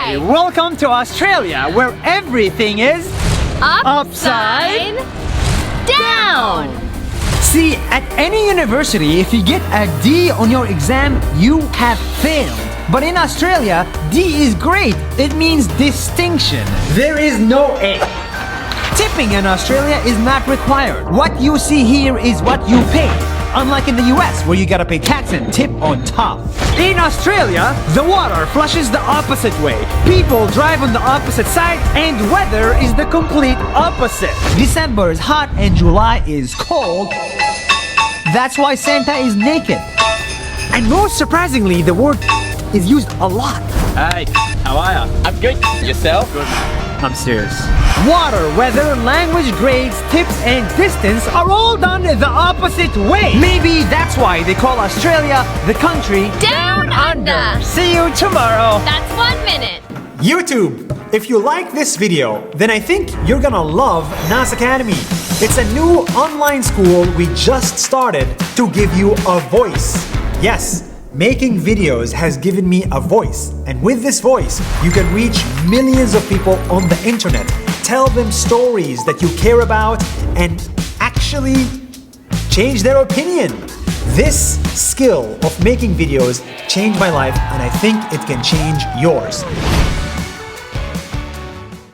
Hi! Welcome to Australia, where everything is Upside down! See, at any university, if you get a D on your exam, you have failed. But in Australia, D is great. It means distinction. There is no A. Tipping in Australia is not required. What you see here is what you pay. Unlike in the US, where you gotta pay tax and tip on top. In Australia, the water flushes the opposite way. People drive on the opposite side, and weather is the complete opposite. December is hot and July is cold. That's why Santa is naked. And most surprisingly, the word is used a lot. Hey, how are ya? I'm good. Yourself? Good. I'm serious. Water, weather, language, grades, tips, and distance are all done the opposite way. Maybe that's why they call Australia the country Down under! See you tomorrow. That's 1 minute. YouTube, if you like this video, then I think you're gonna love NAS Academy. It's a new online school we just started to give you a voice. Yes, making videos has given me a voice, and with this voice, you can reach millions of people on the internet, tell them stories that you care about, and actually change their opinion. This skill of making videos changed my life, and I think it can change yours.